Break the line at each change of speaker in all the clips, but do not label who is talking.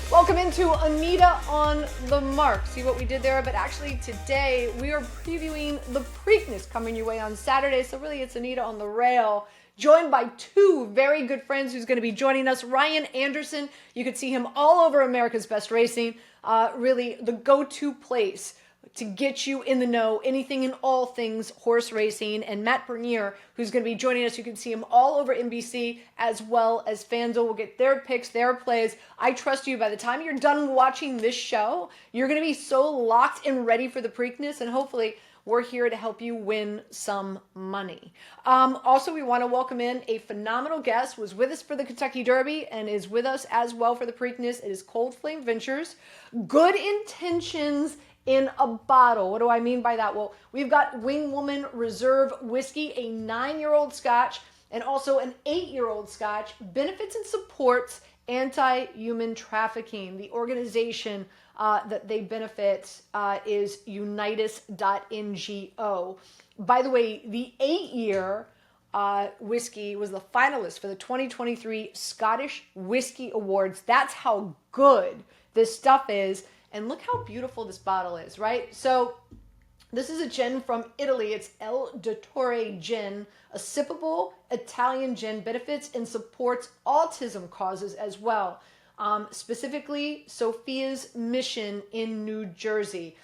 Welcome into Anita on the Mark. See what we did there? But actually today we are previewing the Preakness coming your way on Saturday. So really it's Anita on the rail, joined by two very good friends who's going to be joining us. Ryan Anderson, you can see him all over America's Best Racing. Really the go-to place to get you in the know, anything and all things horse racing. And Matt Bernier, who's going to be joining us, you can see him all over NBC as well as FanDuel. We'll get their picks, their plays. I trust you, by the time you're done watching this show, you're going to be so locked and ready for the Preakness, and hopefully we're here to help you win some money. Also, we want to welcome in a phenomenal guest who was with us for the Kentucky Derby and is with us as well for the Preakness. It is Cold Flame Ventures. Good intentions in a bottle. What do I mean by that? Well, we've got Wing Woman Reserve Whiskey, a 9-year-old Scotch, and also an 8-year-old Scotch. Benefits and supports anti-human trafficking. The organization that they benefit is unitus.ngo. By the way, the 8-year whiskey was the finalist for the 2023 Scottish Whiskey Awards. That's how good this stuff is. And look how beautiful this bottle is, right? So this is a gin from Italy. It's El Dottore Gin, a sippable Italian gin, benefits and supports autism causes as well. Specifically, Sophia's Mission in New Jersey.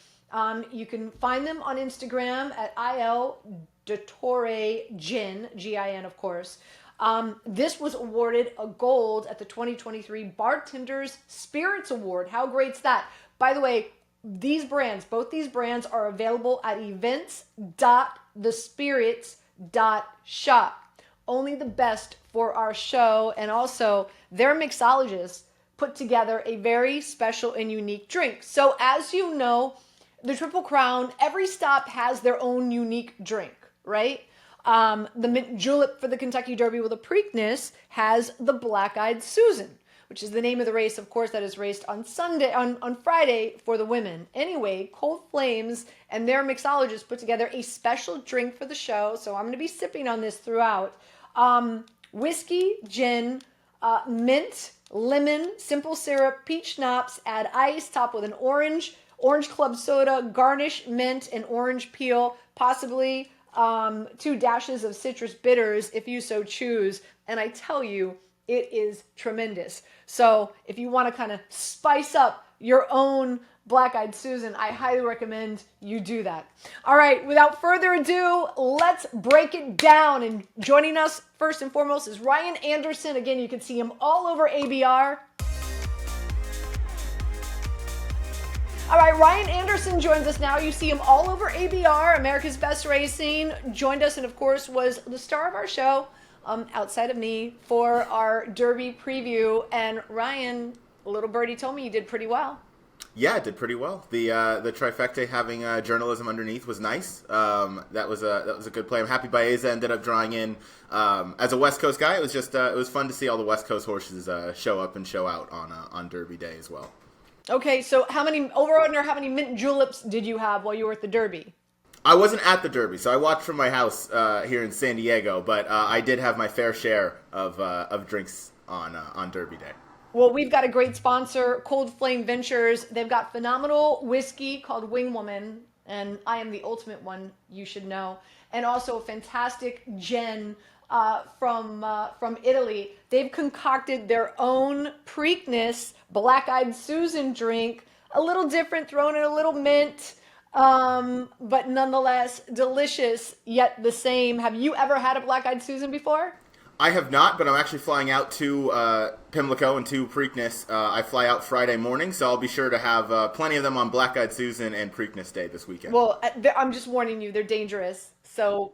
You can find them on Instagram at Il Dottore Gin, G-I-N, of course. This was awarded a gold at the 2023 Bartenders Spirits Award. How great's that? By the way, both these brands are available at events.thespirits.shop. Only the best for our show, and also their mixologists put together a very special and unique drink. So as you know, the Triple Crown, every stop has their own unique drink, right? The mint julep for the Kentucky Derby with a Preakness has the Black-Eyed Susan, which is the name of the race, of course, that is raced on Friday for the women. Anyway, Cold Flames and their mixologists put together a special drink for the show, so I'm going to be sipping on this throughout. Whiskey, gin, mint, lemon, simple syrup, peach schnapps, add ice, top with an orange club soda, garnish, mint, and orange peel, possibly 2 dashes of citrus bitters if you so choose. And I tell you, it is tremendous. So if you want to kind of spice up your own Black-Eyed Susan, I highly recommend you do that. All right, without further ado, let's break it down. And joining us first and foremost is Ryan Anderson. Again, you can see him all over ABR. All right, Ryan Anderson joins us now. You see him all over ABR, America's Best Racing. Joined us and, of course, was the star of our show, outside of me, for our Derby preview. And Ryan, little birdie told me you did pretty well.
Yeah, it did pretty well. The trifecta having journalism underneath was nice. That was a good play. I'm happy Baeza ended up drawing in. As a West Coast guy, it was fun to see all the West Coast horses show up and show out on Derby Day as well.
Okay, so how many mint juleps did you have while you were at the Derby?
I wasn't at the Derby, so I watched from my house here in San Diego, but I did have my fair share of drinks on Derby Day.
Well, we've got a great sponsor, Cold Flame Ventures. They've got phenomenal whiskey called Wing Woman, and I am the ultimate one, you should know, and also a fantastic gin from Italy. They've concocted their own Preakness Black-Eyed Susan drink, a little different, thrown in a little mint, but nonetheless delicious, yet the same. Have you ever had a Black-Eyed Susan before?
I have not, but I'm actually flying out to Pimlico and to Preakness. I fly out Friday morning, so I'll be sure to have plenty of them on Black-Eyed Susan and Preakness Day this weekend.
Well, I'm just warning you, they're dangerous. So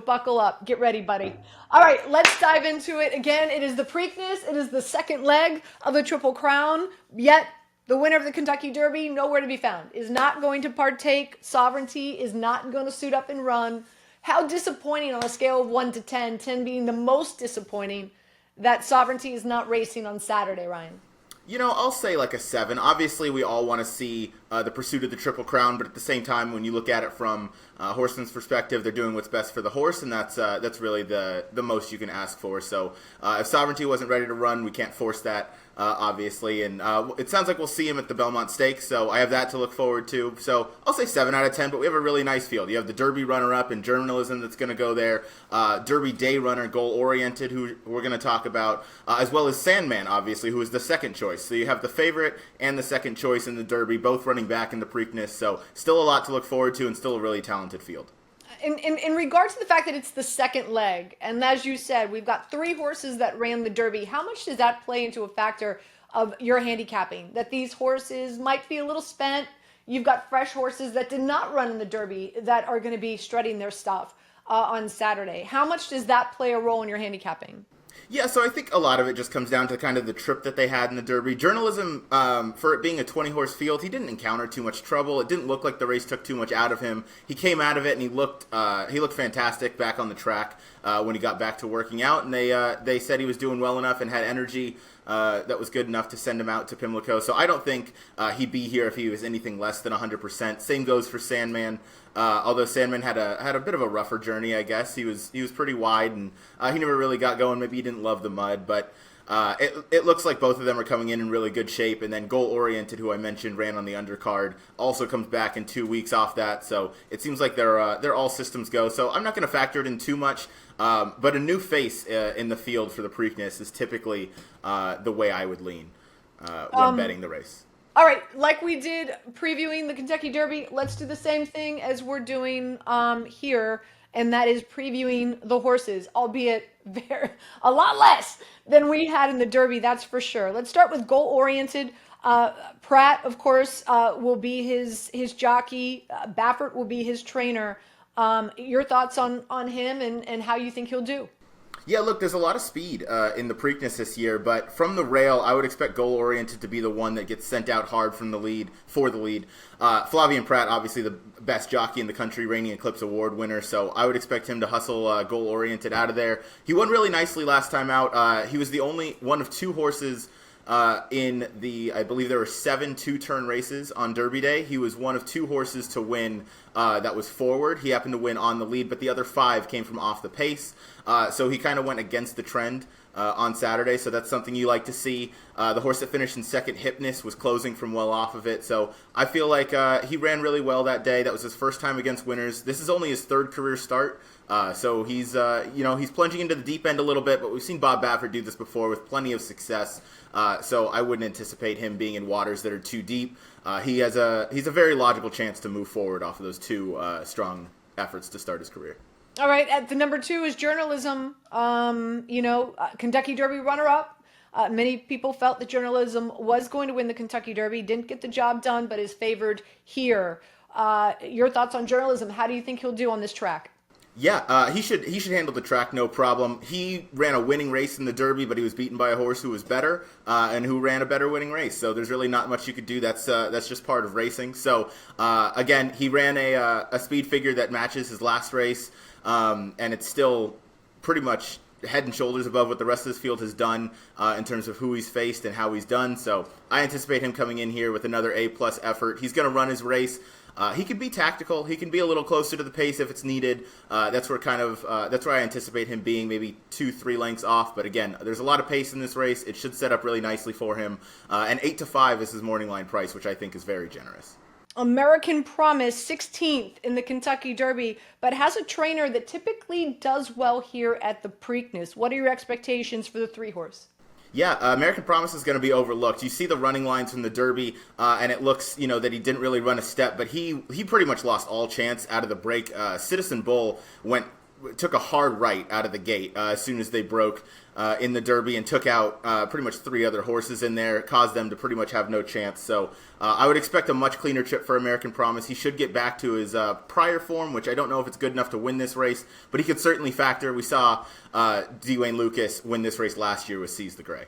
buckle up. Get ready, buddy. All right, let's dive into it. Again, it is the Preakness. It is the second leg of the Triple Crown. Yet, the winner of the Kentucky Derby, nowhere to be found, is not going to partake. Sovereignty is not going to suit up and run. How disappointing on a scale of 1 to 10, 10 being the most disappointing, that Sovereignty is not racing on Saturday, Ryan?
You know, I'll say like a 7. Obviously, we all want to see the pursuit of the Triple Crown. But at the same time, when you look at it from horseman's perspective, they're doing what's best for the horse, and that's really the most you can ask for. So if Sovereignty wasn't ready to run, we can't force that. Obviously, and it sounds like we'll see him at the Belmont Stakes, so I have that to look forward to. So I'll say 7 out of 10, but we have a really nice field. You have the Derby runner-up in Journalism that's going to go there, Derby day runner, goal-oriented, who we're going to talk about, as well as Sandman, obviously, who is the second choice. So you have the favorite and the second choice in the Derby, both running back in the Preakness, so still a lot to look forward to and still a really talented field.
In regards to the fact that it's the second leg, and as you said, we've got 3 horses that ran the Derby, how much does that play into a factor of your handicapping? That these horses might be a little spent. You've got fresh horses that did not run in the Derby that are going to be strutting their stuff on Saturday. How much does that play a role in your handicapping?
Yeah, so I think a lot of it just comes down to kind of the trip that they had in the Derby. Journalism, for it being a 20-horse field, he didn't encounter too much trouble. It didn't look like the race took too much out of him. He came out of it and he looked fantastic back on the track when he got back to working out. And they said he was doing well enough and had energy that was good enough to send him out to Pimlico. So I don't think he'd be here if he was anything less than 100%. Same goes for Sandman. Although Sandman had a bit of a rougher journey, I guess. He was pretty wide, and he never really got going. Maybe he didn't love the mud, but it looks like both of them are coming in really good shape. And then Goal Oriented, who I mentioned ran on the undercard, also comes back in 2 weeks off that. So it seems like they're all systems go. So I'm not going to factor it in too much. But a new face in the field for the Preakness is typically the way I would lean when betting the race.
All right, like we did previewing the Kentucky Derby, let's do the same thing as we're doing here, and that is previewing the horses, albeit a lot less than we had in the Derby, that's for sure. Let's start with goal-oriented. Pratt, of course, will be his jockey. Baffert will be his trainer. Your thoughts on him and how you think he'll do?
Yeah, look, there's a lot of speed in the Preakness this year, but from the rail, I would expect goal-oriented to be the one that gets sent out hard from the lead, for the lead. Flavien Prat, obviously the best jockey in the country, reigning Eclipse Award winner, so I would expect him to hustle goal-oriented out of there. He won really nicely last time out. He was the only one of 2 horses in I believe there were 7 two-turn races on Derby Day. He was one of 2 horses to win that was forward. He happened to win on the lead, but the other 5 came from off the pace. So he kind of went against the trend on Saturday, so that's something you like to see. The horse that finished in second, Hypness, was closing from well off of it, so I feel like he ran really well that day. That was his first time against winners. This is only his 3rd career start, so he's he's plunging into the deep end a little bit, but we've seen Bob Baffert do this before with plenty of success. So I wouldn't anticipate him being in waters that are too deep. He's a very logical chance to move forward off of those 2 strong efforts to start his career.
All right, at the number 2 is Journalism. Kentucky Derby runner-up. Many people felt that Journalism was going to win the Kentucky Derby, didn't get the job done, but is favored here. Your thoughts on Journalism? How do you think he'll do on this track?
Yeah, he should handle the track no problem. He ran a winning race in the Derby, but he was beaten by a horse who was better and who ran a better winning race. So there's really not much you could do. That's just part of racing. So again, he ran a speed figure that matches his last race, and it's still pretty much head and shoulders above what the rest of this field has done in terms of who he's faced and how he's done. So I anticipate him coming in here with another A-plus effort. He's going to run his race. He can be tactical. He can be a little closer to the pace if it's needed. That's where I anticipate him being maybe 2-3 lengths off. But again, there's a lot of pace in this race. It should set up really nicely for him. And 8-5 is his morning line price, which I think is very generous.
American Promise, 16th in the Kentucky Derby, but has a trainer that typically does well here at the Preakness. What are your expectations for the 3-horse?
Yeah, American Promise is going to be overlooked. You see the running lines from the Derby, and it looks, that he didn't really run a step, but he pretty much lost all chance out of the break. Citizen Bull took a hard right out of the gate as soon as they broke in the Derby and took out pretty much 3 other horses in there, caused them to pretty much have no chance. So I would expect a much cleaner trip for American Promise. He should get back to his prior form, which I don't know if it's good enough to win this race, but he could certainly factor. We saw Dwayne Lucas win this race last year with Seize the Gray.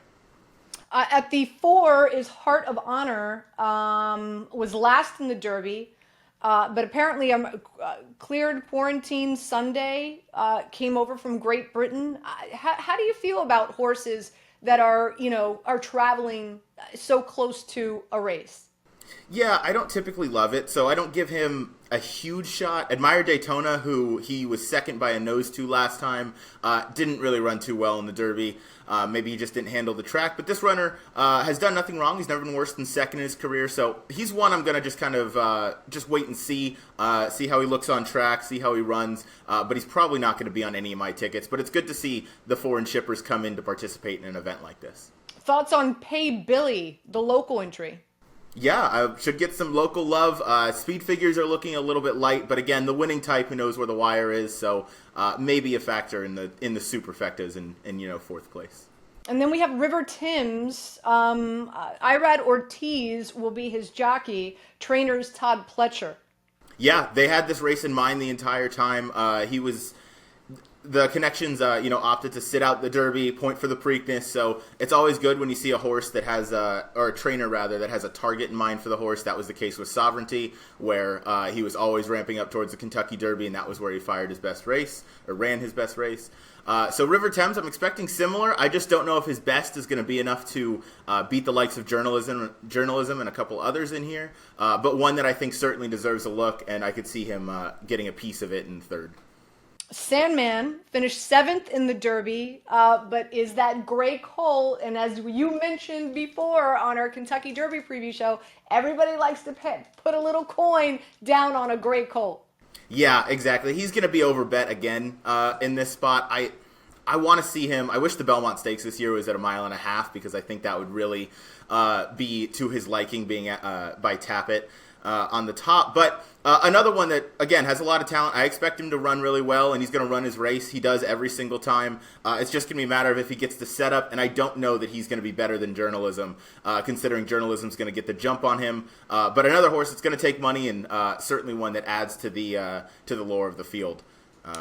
At the 4 is Heart of Honor, was last in the Derby. But apparently cleared quarantine Sunday, came over from Great Britain. How do you feel about horses that are traveling so close to a race?
Yeah, I don't typically love it, so I don't give him a huge shot. Admire Daytona, who he was second by a nose to last time, didn't really run too well in the Derby. Maybe he just didn't handle the track. But this runner has done nothing wrong. He's never been worse than second in his career. So he's one I'm going to just kind of just wait and see how he looks on track, see how he runs. But he's probably not going to be on any of my tickets. But it's good to see the foreign shippers come in to participate in an event like this.
Thoughts on Pay Billy, the local entry?
Yeah, I should get some local love. Speed figures are looking a little bit light, but again, the winning type who knows where the wire is, so maybe a factor in the superfectas in fourth place.
And then we have River Timms. Irad Ortiz will be his jockey. Trainers Todd Pletcher.
Yeah, they had this race in mind the entire time. The connections, opted to sit out the Derby, point for the Preakness. So it's always good when you see a horse that has, or a trainer rather, that has a target in mind for the horse. That was the case with Sovereignty, where he was always ramping up towards the Kentucky Derby, and that was where he fired his best race, or ran his best race. So River Thames, I'm expecting similar. I just don't know if his best is going to be enough to beat the likes of journalism and a couple others in here. But one that I think certainly deserves a look, and I could see him getting a piece of it in third.
Sandman finished 7th in the Derby, but is that Gray Colt, and as you mentioned before on our Kentucky Derby preview show, everybody likes to put a little coin down on a Gray Colt.
Yeah, exactly. He's going to be overbet again in this spot. I want to see him. I wish the Belmont Stakes this year was at 1.5 miles because I think that would really be to his liking, being by Tappet on the top. But another one that, again, has a lot of talent. I expect him to run really well, and he's going to run his race. He does every single time. It's just going to be a matter of if he gets the setup, and I don't know that he's going to be better than Journalism, considering Journalism's going to get the jump on him. But another horse that's going to take money, and certainly one that adds to the lore of the field.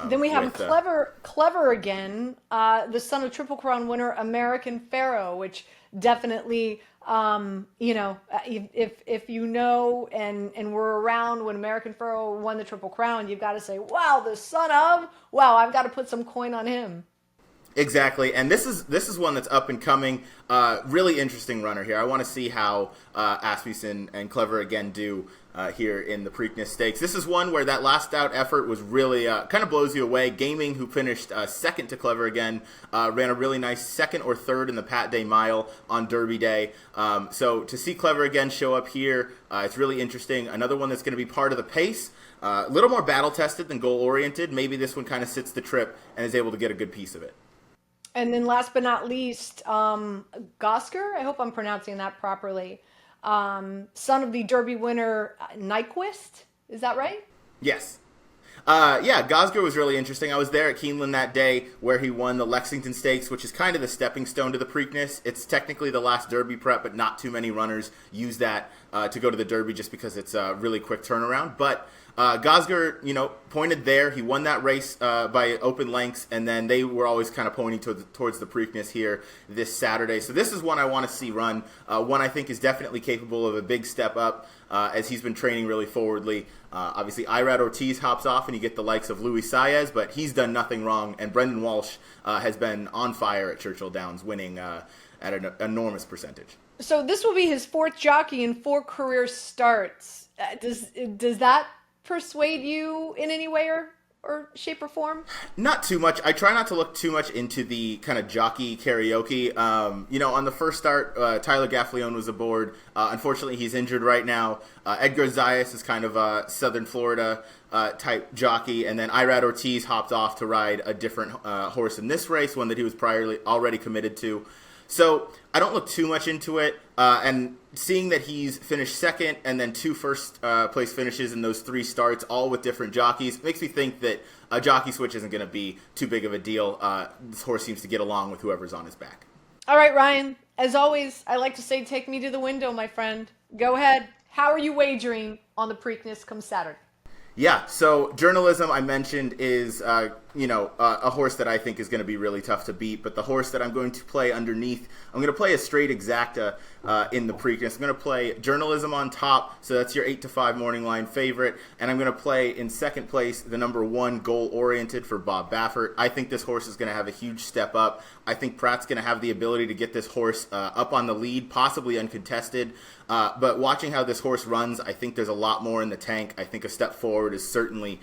Then we have Clever again, the son of Triple Crown winner American Pharaoh, which definitely, if you know and were around when American Pharaoh won the Triple Crown, you've got to say, wow, the son of, wow, I've got to put some coin on him.
Exactly, and this is one that's up and coming. Really interesting runner here. I want to see how Asmussen and Clever again do here in the Preakness Stakes. This is one where that last out effort was really kind of blows you away. Gaming, who finished second to Clever again, ran a really nice second or third in the Pat Day Mile on Derby Day. So to see Clever again show up here, it's really interesting. Another one that's going to be part of the pace. A little more battle-tested than goal-oriented. Maybe this one kind of sits the trip and is able to get a good piece of it.
And then last but not least, Gosker, I hope I'm pronouncing that properly, son of the Derby winner Nyquist, is that right?
Yes. Gosger was really interesting. I was there at Keeneland that day where he won the Lexington Stakes, which is kind of the stepping stone to the Preakness. It's technically the last Derby prep, but not too many runners use that to go to the Derby just because it's a really quick turnaround. But Gosger, pointed there. He won that race by open lengths, and then they were always kind of pointing towards the Preakness here this Saturday. So this is one I want to see run. One I think is definitely capable of a big step up as he's been training really forwardly. Obviously, Irad Ortiz hops off, and you get the likes of Luis Saez, but he's done nothing wrong. And Brendan Walsh has been on fire at Churchill Downs, winning at an enormous percentage.
So this will be his 4th jockey in 4 career starts. Does that persuade you in any way or shape or form?
Not too much. I try not to look too much into the kind of jockey karaoke. On the first start, Tyler Gaffleone was aboard. Unfortunately, he's injured right now. Edgar Zayas is kind of a Southern Florida type jockey, and then Irad Ortiz hopped off to ride a different horse in this race, one that he was already committed to. So I don't look too much into it, and seeing that he's finished second and then 2 first place finishes in those 3 starts, all with different jockeys, makes me think that a jockey switch isn't going to be too big of a deal. This horse seems to get along with whoever's on his back.
All right, Ryan, as always, I like to say take me to the window, my friend. Go ahead. How are you wagering on the Preakness come Saturday?
Yeah, so Journalism, I mentioned, is a horse that I think is going to be really tough to beat. But the horse that I'm going to play underneath, I'm going to play a straight exacta in the Preakness. I'm going to play Journalism on top, so that's your 8 to 5 morning line favorite, and I'm going to play in second place the number 1 Goal Oriented for Bob Baffert. I think this horse is going to have a huge step up. I think Pratt's going to have the ability to get this horse up on the lead, possibly uncontested. But watching how this horse runs, I think there's a lot more in the tank. I think a step forward is certainly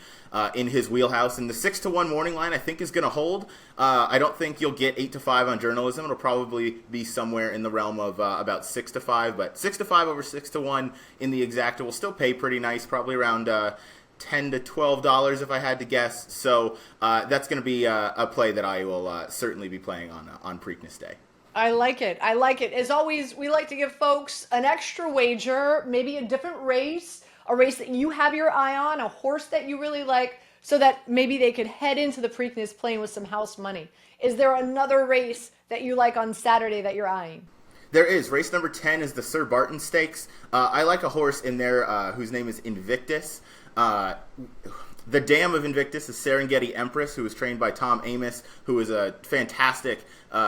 in his wheelhouse. And the 6 to 1 morning line, I think, is going to hold. I don't think you'll get 8 to 5 on Journalism. It'll probably be somewhere in the realm of about 6 to 5. But 6 to 5 over 6 to 1 in the exacta will still pay pretty nice, probably around $10 to $12 if I had to guess. So that's going to be a play that I will certainly be playing on Preakness Day.
I like it. I like it. As always, we like to give folks an extra wager, maybe a different race, a race that you have your eye on, a horse that you really like, so that maybe they could head into the Preakness playing with some house money. Is there another race that you like on Saturday that you're eyeing?
There is. Race number 10 is the Sir Barton Stakes. I like a horse in there whose name is Invictus. The dam of Invictus is Serengeti Empress, who was trained by Tom Amos, who was a fantastic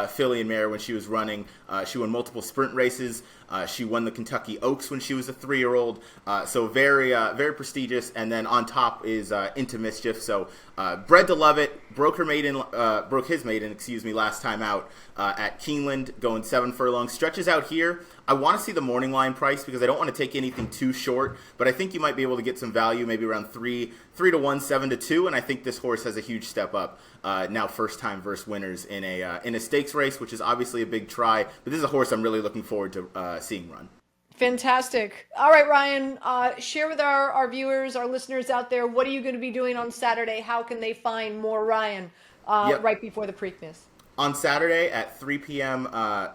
filly and mare when she was running. She won multiple sprint races. She won the Kentucky Oaks when she was a 3-year-old. So very, very prestigious. And then on top is Into Mischief. So bred to love it. Broke his maiden, last time out at Keeneland, going 7 furlongs. Stretches out here. I want to see the morning line price because I don't want to take anything too short, but I think you might be able to get some value, maybe around 3 to 1, 7 to 2, and I think this horse has a huge step up. Now first time versus winners in a stakes race, which is obviously a big try, but this is a horse I'm really looking forward to seeing run.
Fantastic. All right, Ryan, share with our viewers, our listeners out there, what are you going to be doing on Saturday? How can they find more Ryan right before the Preakness?
On Saturday at 3 p.m.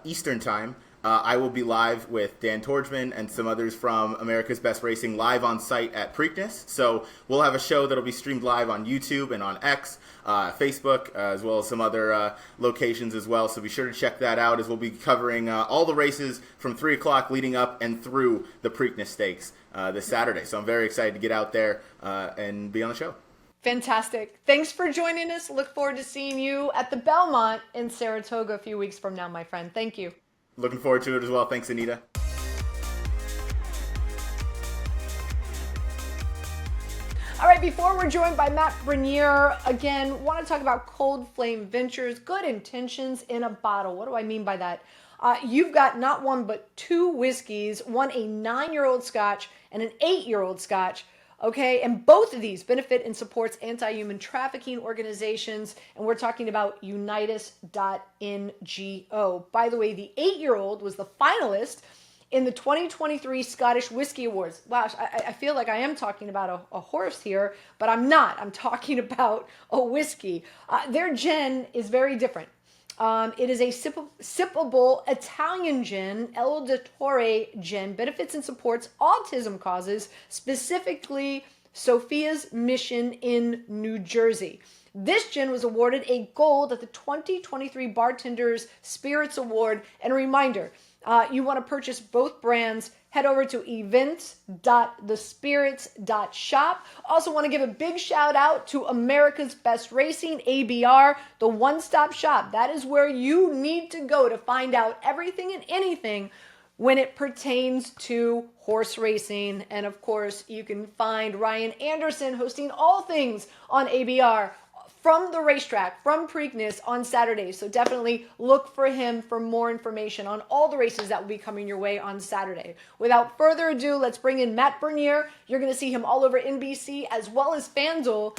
Eastern Time, I will be live with Dan Torgman and some others from America's Best Racing live on site at Preakness. So we'll have a show that'll be streamed live on YouTube and on X, Facebook, as well as some other locations as well. So be sure to check that out as we'll be covering all the races from 3 o'clock leading up and through the Preakness Stakes this Saturday. So I'm very excited to get out there and be on the show.
Fantastic. Thanks for joining us. Look forward to seeing you at the Belmont in Saratoga a few weeks from now, my friend. Thank you.
Looking forward to it as well. Thanks, Anita.
All right, before we're joined by Matt Bernier, again, want to talk about Cold Flame Ventures, good intentions in a bottle. What do I mean by that? You've got not one, but 2 whiskeys, one a 9-year-old Scotch and an 8-year-old Scotch. Okay, and both of these benefit and supports anti-human trafficking organizations, and we're talking about Unitas.ngo. By the way, the 8-year-old was the finalist in the 2023 Scottish Whisky Awards. Wow, I feel like I am talking about a horse here, but I'm not. I'm talking about a whiskey. Their gin is very different. It is a sippable Italian gin, El Dottore gin, benefits and supports autism causes, specifically Sophia's Mission in New Jersey. This gin was awarded a gold at the 2023 Bartenders Spirits Award. And a reminder, you want to purchase both brands, head over to events.thespirits.shop. Also want to give a big shout out to America's Best Racing, ABR, the one-stop shop. That is where you need to go to find out everything and anything when it pertains to horse racing. And of course, you can find Ryan Anderson hosting all things on ABR from the racetrack, from Preakness on Saturday. So definitely look for him for more information on all the races that will be coming your way on Saturday. Without further ado, let's bring in Matt Bernier. You're going to see him all over NBC as well as FanDuel.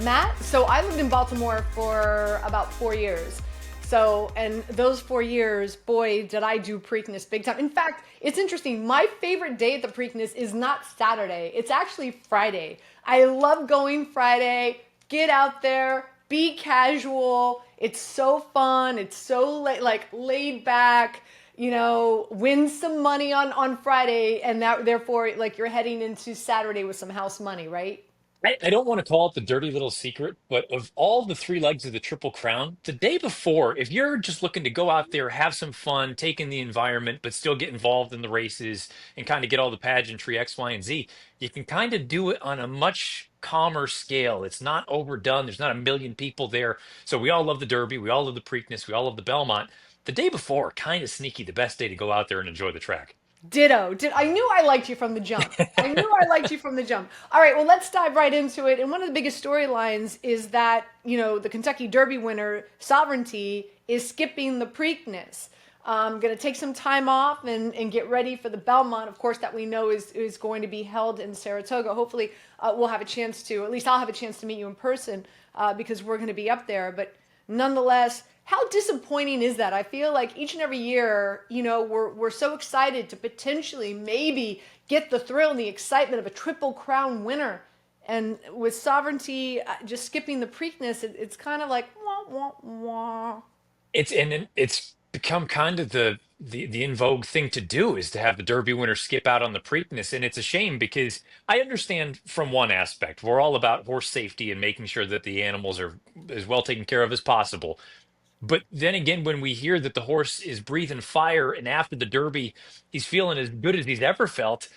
Matt, so I lived in Baltimore for about 4 years. So, and those 4 years, boy, did I do Preakness big time. In fact, it's interesting. My favorite day at the Preakness is not Saturday. It's actually Friday. I love going Friday, get out there, be casual. It's so fun. It's so laid back, you know, win some money on Friday. And that therefore, like, you're heading into Saturday with some house money, right?
I don't want to call it the dirty little secret, but of all the 3 legs of the Triple Crown, the day before, if you're just looking to go out there, have some fun, take in the environment, but still get involved in the races and kind of get all the pageantry X, Y, and Z, you can kind of do it on a much calmer scale. It's not overdone. There's not a million people there. So we all love the Derby. We all love the Preakness. We all love the Belmont. the day before, kind of sneaky, the best day to go out there and enjoy the track.
Ditto. I knew I liked you from the jump. I knew I liked you from the jump. All right, well, let's dive right into it. And one of the biggest storylines is that, the Kentucky Derby winner, Sovereignty, is skipping the Preakness. Going to take some time off and get ready for the Belmont, of course, that we know is going to be held in Saratoga. Hopefully, we'll have a chance to, at least I'll have a chance to meet you in person because we're going to be up there. But nonetheless, how disappointing is that? I feel like each and every year, we're so excited to potentially maybe get the thrill and the excitement of a Triple Crown winner. And with Sovereignty just skipping the Preakness, it's kind of like, wah, wah, wah.
It's become kind of the in vogue thing to do is to have the Derby winner skip out on the Preakness, and it's a shame because I understand from one aspect we're all about horse safety and making sure that the animals are as well taken care of as possible. But then again, when we hear that the horse is breathing fire and after the Derby he's feeling as good as he's ever felt,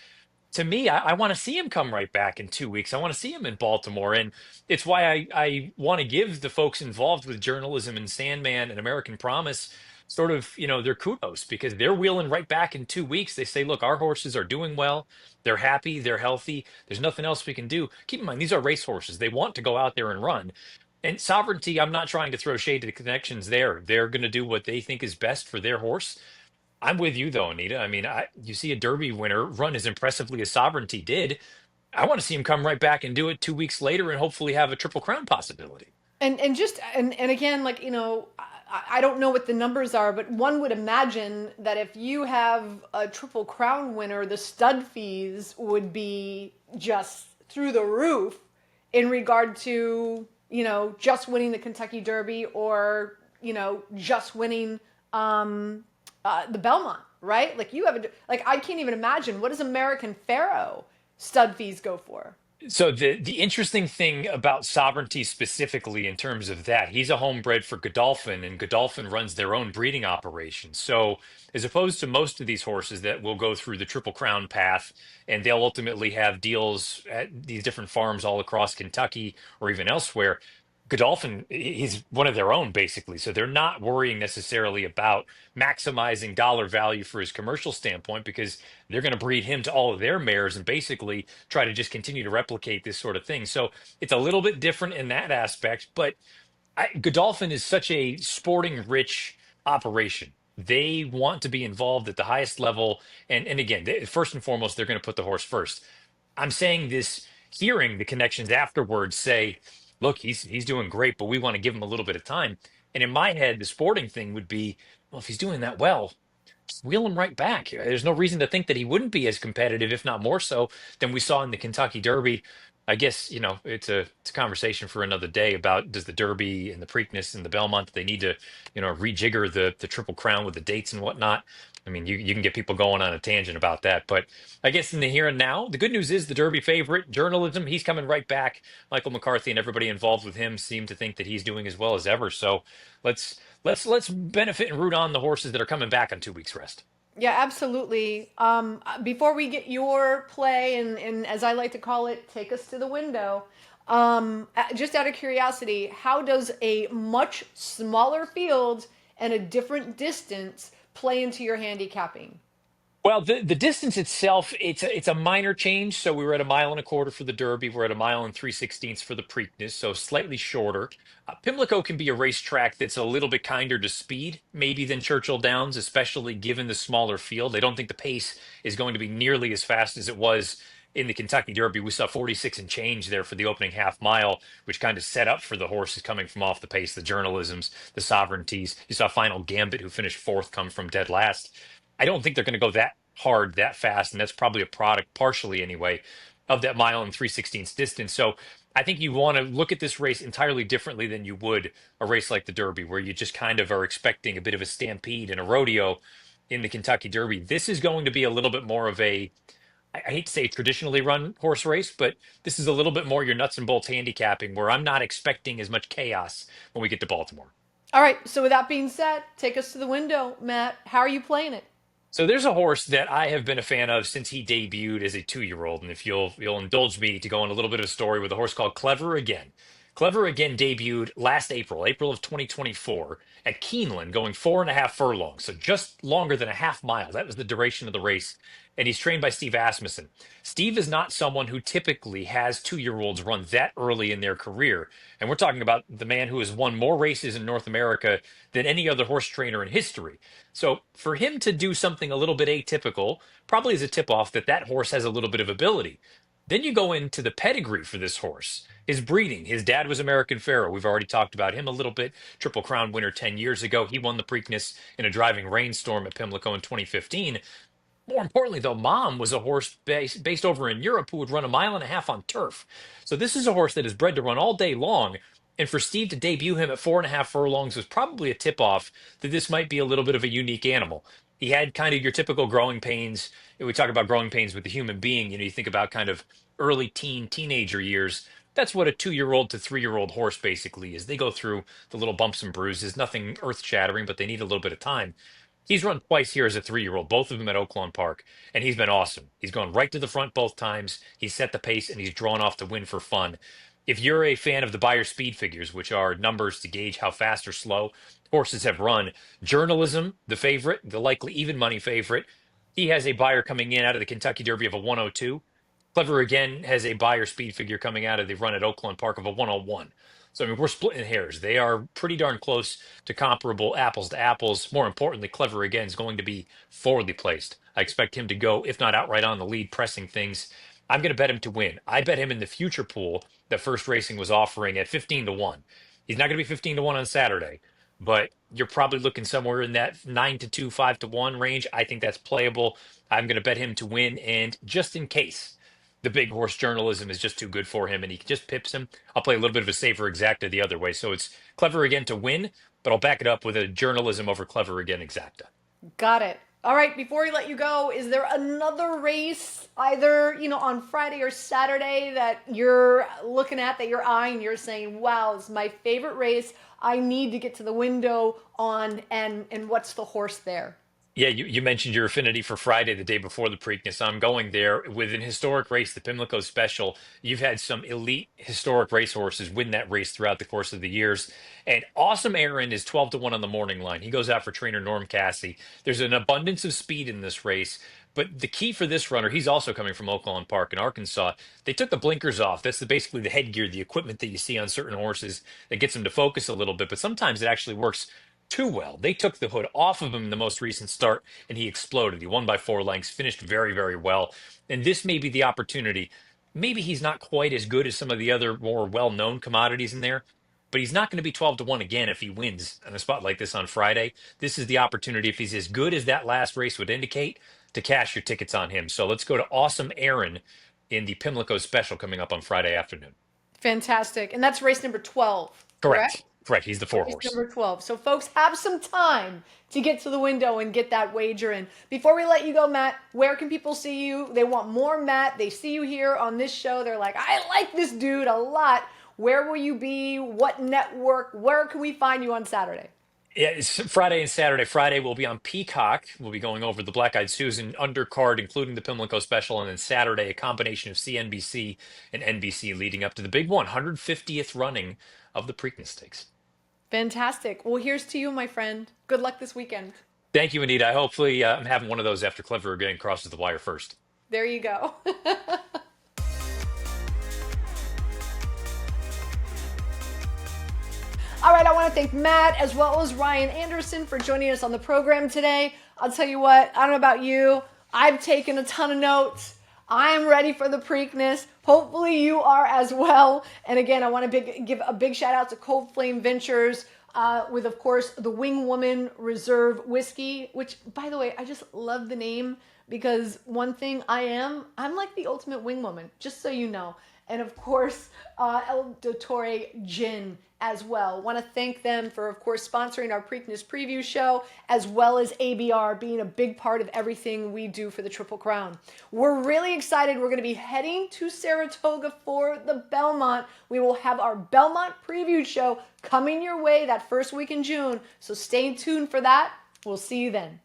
to me, I want to see him come right back in 2 weeks. I want to see him in Baltimore. And it's why I want to give the folks involved with journalism and Sandman and American Promise sort of, their kudos because they're wheeling right back in 2 weeks. They say, look, our horses are doing well. They're happy. They're healthy. There's nothing else we can do. Keep in mind, these are race horses. They want to go out there and run. And Sovereignty, I'm not trying to throw shade to the connections there. They're going to do what they think is best for their horse. I'm with you though, Anita. I mean, you see a Derby winner run as impressively as Sovereignty did. I want to see him come right back and do it 2 weeks later and hopefully have a Triple Crown possibility.
And again, like, I don't know what the numbers are, but one would imagine that if you have a Triple Crown winner, the stud fees would be just through the roof in regard to, just winning the Kentucky Derby or, just winning the Belmont, right? Like like I can't even imagine, what does American Pharaoh stud fees go for?
So the interesting thing about Sovereignty specifically in terms of that, he's a homebred for Godolphin, and Godolphin runs their own breeding operation. So as opposed to most of these horses that will go through the Triple Crown path, and they'll ultimately have deals at these different farms all across Kentucky or even elsewhere, Godolphin, he's one of their own basically. So they're not worrying necessarily about maximizing dollar value for his commercial standpoint because they're going to breed him to all of their mares and basically try to just continue to replicate this sort of thing. So it's a little bit different in that aspect, but Godolphin is such a sporting rich operation. They want to be involved at the highest level. And again, first and foremost, they're going to put the horse first. I'm saying this, hearing the connections afterwards say, look, he's doing great, but we want to give him a little bit of time. And in my head, the sporting thing would be, well, if he's doing that well, wheel him right back. There's no reason to think that he wouldn't be as competitive, if not more so, than we saw in the Kentucky Derby. I guess, it's a conversation for another day about does the Derby and the Preakness and the Belmont, they need to, rejigger the Triple Crown with the dates and whatnot. I mean, you can get people going on a tangent about that. But I guess in the here and now, the good news is the Derby favorite, journalism, he's coming right back. Michael McCarthy and everybody involved with him seem to think that he's doing as well as ever. So let's benefit and root on the horses that are coming back on 2 weeks rest.
Yeah, absolutely. Before we get your play, and as I like to call it, take us to the window. Just out of curiosity, how does a much smaller field and a different distance play into your handicapping?
Well, the distance itself, it's a minor change. So we were at a mile and a quarter for the Derby. We're at a mile and 3/16 for the Preakness, so slightly shorter. Pimlico can be a racetrack that's a little bit kinder to speed, maybe than Churchill Downs, especially given the smaller field. I don't think the pace is going to be nearly as fast as it was in the Kentucky Derby. We saw 46 and change there for the opening half mile, which kind of set up for the horses coming from off the pace, the journalisms, the sovereignties. You saw Final Gambit, who finished fourth, come from dead last. I don't think they're going to go that hard that fast, and that's probably a product, partially anyway, of that mile and 3/16 distance. So I think you want to look at this race entirely differently than you would a race like the Derby, where you just kind of are expecting a bit of a stampede and a rodeo in the Kentucky Derby. This is going to be a little bit more of a, I hate to say traditionally run horse race, but this is a little bit more your nuts and bolts handicapping, where I'm not expecting as much chaos when we get to Baltimore.
All right, so with that being said, take us to the window, Matt. How are you playing it?
So there's a horse that I have been a fan of since he debuted as a 2-year old, and if you'll indulge me to go on a little bit of a story with a horse called Clever Again. Clever Again debuted last April, April of 2024, at Keeneland, going 4.5 furlongs, so just longer than a half mile. That was the duration of the race. And he's trained by Steve Asmussen. Steve is not someone who typically has 2-year-olds run that early in their career. And we're talking about the man who has won more races in North America than any other horse trainer in history. So for him to do something a little bit atypical probably is a tip off that that horse has a little bit of ability. Then you go into the pedigree for this horse, his breeding. His dad was American Pharoah. We've already talked about him a little bit. Triple Crown winner 10 years ago. He won the Preakness in a driving rainstorm at Pimlico in 2015. More importantly, though, Mom was a horse based over in Europe who would run a mile and a half on turf. So this is a horse that is bred to run all day long. And for Steve to debut him at 4.5 furlongs was probably a tip off that this might be a little bit of a unique animal. He had kind of your typical growing pains. We talk about growing pains with the human being. You think about kind of early teenager years. That's what a 2-year-old to 3-year-old horse basically is. They go through the little bumps and bruises, nothing earth shattering, but they need a little bit of time. He's run twice here as a 3-year-old, both of them at Oaklawn Park, and he's been awesome. He's gone right to the front both times. He's set the pace, and he's drawn off to win for fun. If you're a fan of the Beyer speed figures, which are numbers to gauge how fast or slow horses have run, Journalism, the favorite, the likely even money favorite, he has a Beyer coming in out of the Kentucky Derby of a 102. Clever Again has a Beyer speed figure coming out of the run at Oaklawn Park of a 101. So, I mean, we're splitting hairs. They are pretty darn close to comparable apples to apples. More importantly, Clever Again is going to be forwardly placed. I expect him to go, if not outright on the lead, pressing things. I'm going to bet him to win. I bet him in the future pool that First Racing was offering at 15 to 1. He's not going to be 15 to 1 on Saturday, but you're probably looking somewhere in that 9 to 2, 5 to 1 range. I think that's playable. I'm going to bet him to win. And just in case the big horse Journalism is just too good for him and he just pips him, I'll play a little bit of a safer exacta the other way. So it's Clever Again to win, but I'll back it up with a Journalism over Clever Again exacta.
Got it. All right, before we let you go, is there another race either, on Friday or Saturday that you're looking at, that you're eyeing, you're saying, wow, it's my favorite race. I need to get to the window on, and what's the horse there?
Yeah, you mentioned your affinity for Friday, the day before the Preakness. I'm going there with an historic race, the Pimlico Special. You've had some elite historic racehorses win that race throughout the course of the years. And Awesome Aaron is 12 to 1 on the morning line. He goes out for trainer Norm Cassie. There's an abundance of speed in this race. But the key for this runner, he's also coming from Oaklawn Park in Arkansas. They took the blinkers off. That's basically the headgear, the equipment that you see on certain horses that gets them to focus a little bit. But sometimes it actually works too well. They took the hood off of him in the most recent start, and he exploded. He won by 4 lengths, finished very, very well. And this may be the opportunity. Maybe he's not quite as good as some of the other more well-known commodities in there, but he's not going to be 12 to 1 again if he wins on a spot like this on Friday. This is the opportunity, if he's as good as that last race would indicate, to cash your tickets on him. So let's go to Awesome Aaron in the Pimlico Special coming up on Friday afternoon.
Fantastic. And that's race number 12, correct?
Correct. He's the 4
Race
horse.
number 12. So, folks, have some time to get to the window and get that wager in. Before we let you go, Matt, where can people see you? They want more Matt. They see you here on this show. They're like, I like this dude a lot. Where will you be? What network? Where can we find you on Saturday?
Yeah, it's Friday and Saturday. Friday we'll be on Peacock. We'll be going over the Black Eyed Susan undercard, including the Pimlico Special, and then Saturday a combination of CNBC and NBC leading up to the big 150th running of the Preakness Stakes.
Fantastic. Well, here's to you, my friend. Good luck this weekend.
Thank you, Anita. Hopefully, I'm having one of those after Clever Again crosses the wire first.
There you go. All right, I want to thank Matt as well as Ryan Anderson for joining us on the program today. I'll tell you what, I don't know about you, I've taken a ton of notes. I am ready for the Preakness. Hopefully you are as well. And again, I want to give a big shout out to Cold Flame Ventures with, of course, the Wing Woman Reserve Whiskey, which, by the way, I just love the name because one thing I'm like the ultimate wing woman, just so you know. And of course, El Dottore Gin as well. Want to thank them for, of course, sponsoring our Preakness preview show, as well as ABR being a big part of everything we do for the Triple Crown. We're really excited. We're going to be heading to Saratoga for the Belmont. We will have our Belmont preview show coming your way that first week in June. So stay tuned for that. We'll see you then.